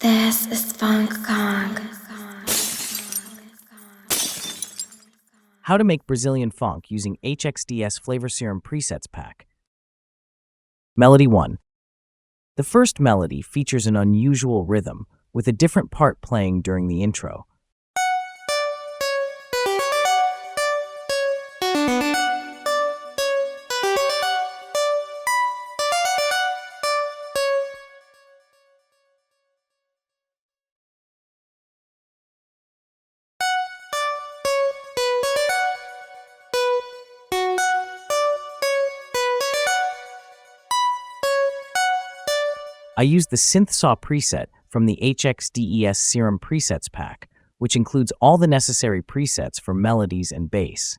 This is Phonk. How to make Brazilian Phonk using HXDES Flavor Serum Presets Pack. Melody 1. The first melody features an unusual rhythm, with a different part playing during the intro. I used the Synth Saw preset from the HXDES Serum Presets Pack, which includes all the necessary presets for melodies and bass.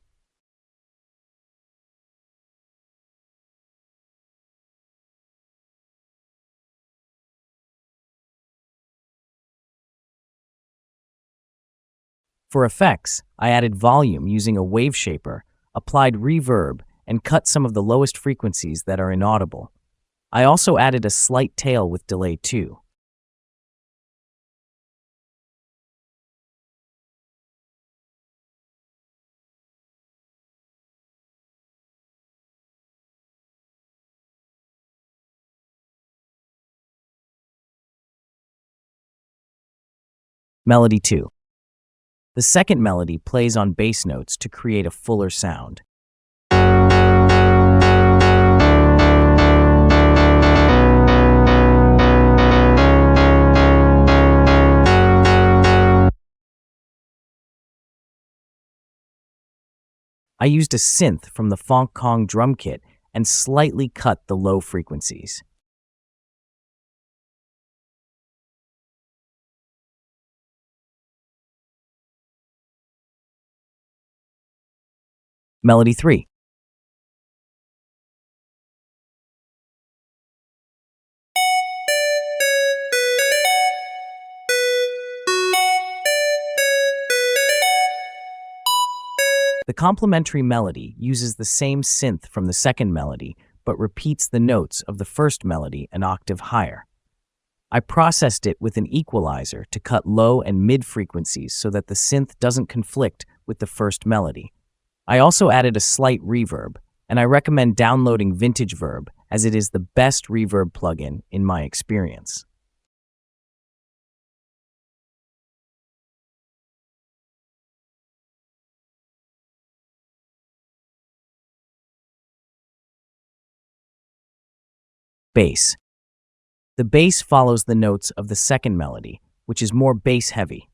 For effects, I added volume using a wave shaper, applied reverb, and cut some of the lowest frequencies that are inaudible. I also added a slight tail with delay too. Melody 2. The second melody plays on bass notes to create a fuller sound. I used a synth from the Phonk drum kit and slightly cut the low frequencies. Melody 3. The complementary melody uses the same synth from the second melody, but repeats the notes of the first melody an octave higher. I processed it with an equalizer to cut low and mid frequencies so that the synth doesn't conflict with the first melody. I also added a slight reverb, and I recommend downloading Vintage Verb as it is the best reverb plugin in my experience. Bass. The bass follows the notes of the second melody, which is more bass-heavy.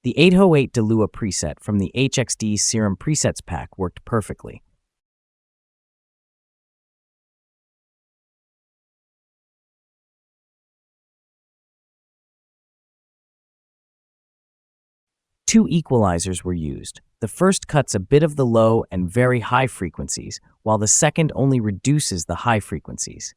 The 808 Delua preset from the HXDES Serum Presets Pack worked perfectly. Two equalizers were used. The first cuts a bit of the low and very high frequencies, while the second only reduces the high frequencies.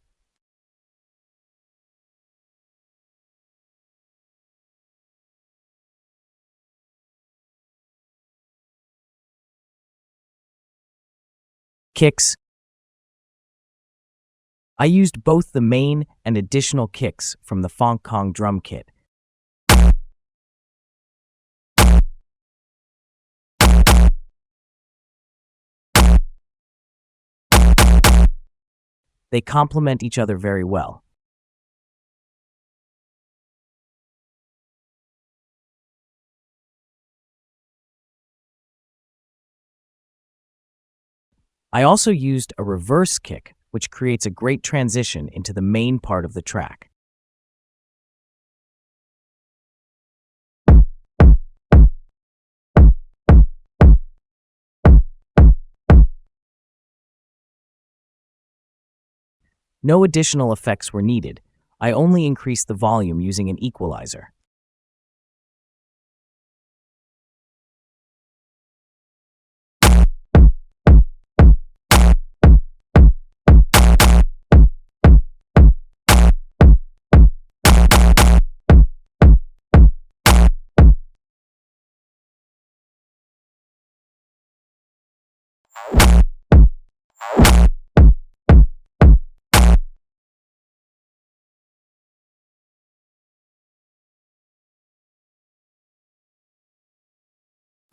Kicks. I used both the main and additional kicks from the Phonk drum kit. They complement each other very well. I also used a reverse kick, which creates a great transition into the main part of the track. No additional effects were needed. I only increased the volume using an equalizer.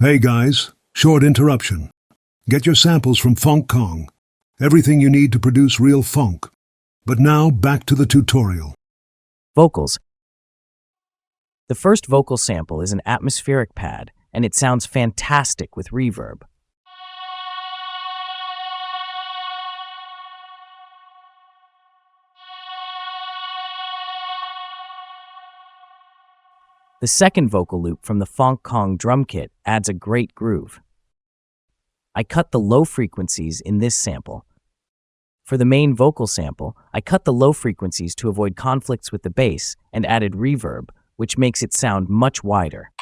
Hey guys, short interruption. Get your samples from Phonk. Everything you need to produce real funk. But now back to the tutorial. Vocals. The first vocal sample is an atmospheric pad, and it sounds fantastic with reverb. The second vocal loop from the Phonk drum kit adds a great groove. I cut the low frequencies in this sample. For the main vocal sample, I cut the low frequencies to avoid conflicts with the bass and added reverb, which makes it sound much wider.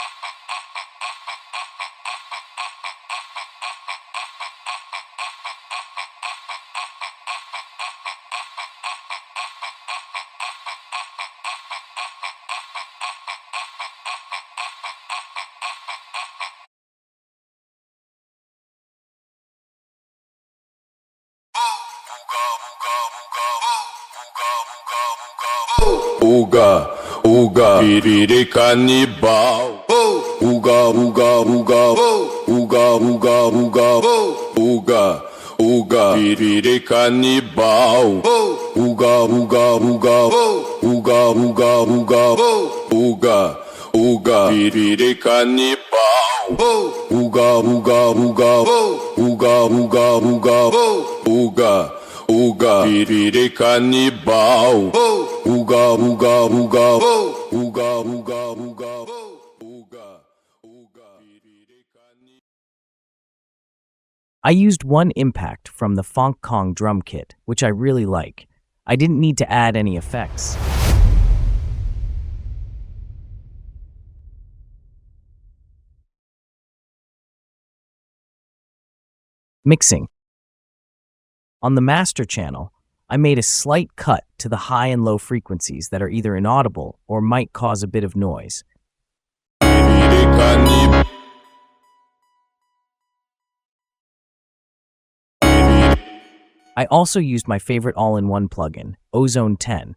Uga, piriri canibal. Uga, piriri canibal. Uga, piriri canibal. Uga, piriri canibal. I used one impact from the Phonk drum kit, which I really like. I didn't need to add any effects. Mixing. On the master channel, I made a slight cut to the high and low frequencies that are either inaudible or might cause a bit of noise. I also used my favorite all-in-one plugin, Ozone 10.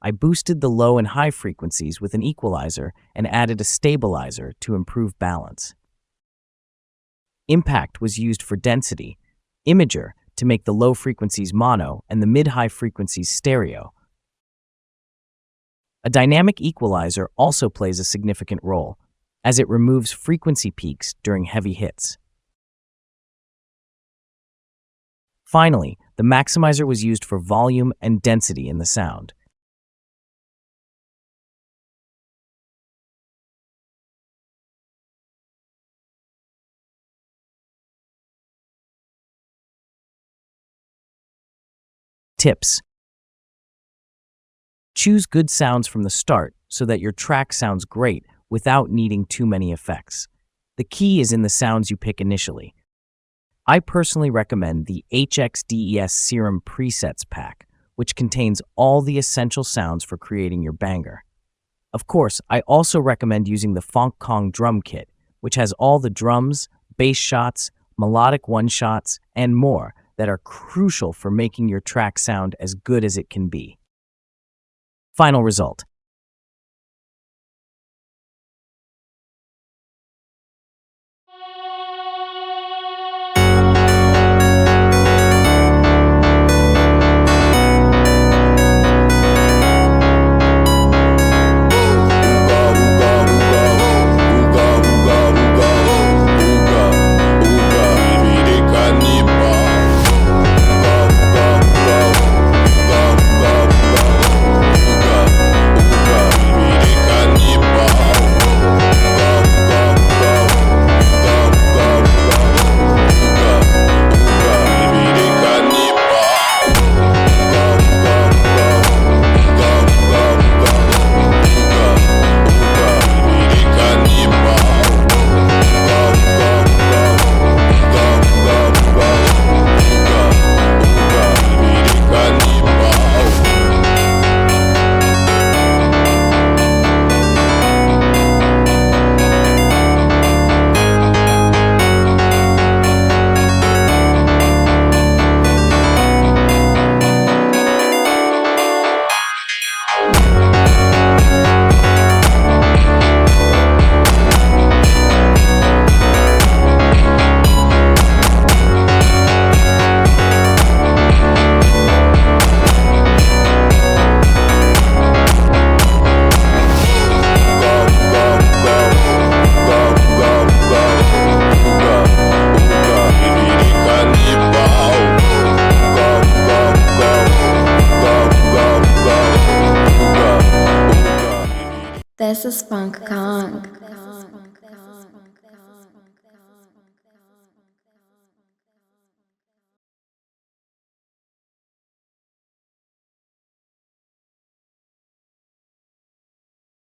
I boosted the low and high frequencies with an equalizer and added a stabilizer to improve balance. Impact was used for density, Imager to make the low frequencies mono and the mid-high frequencies stereo. A dynamic equalizer also plays a significant role, as it removes frequency peaks during heavy hits. Finally, the maximizer was used for volume and density in the sound. Tips. Choose good sounds from the start so that your track sounds great without needing too many effects. The key is in the sounds you pick initially. I personally recommend the HXDES Serum presets pack, which contains all the essential sounds for creating your banger. Of course, I also recommend using the Phonk drum kit, which has all the drums, bass shots, melodic one-shots, and more that are crucial for making your track sound as good as it can be. Final result. This is Phonk Kong.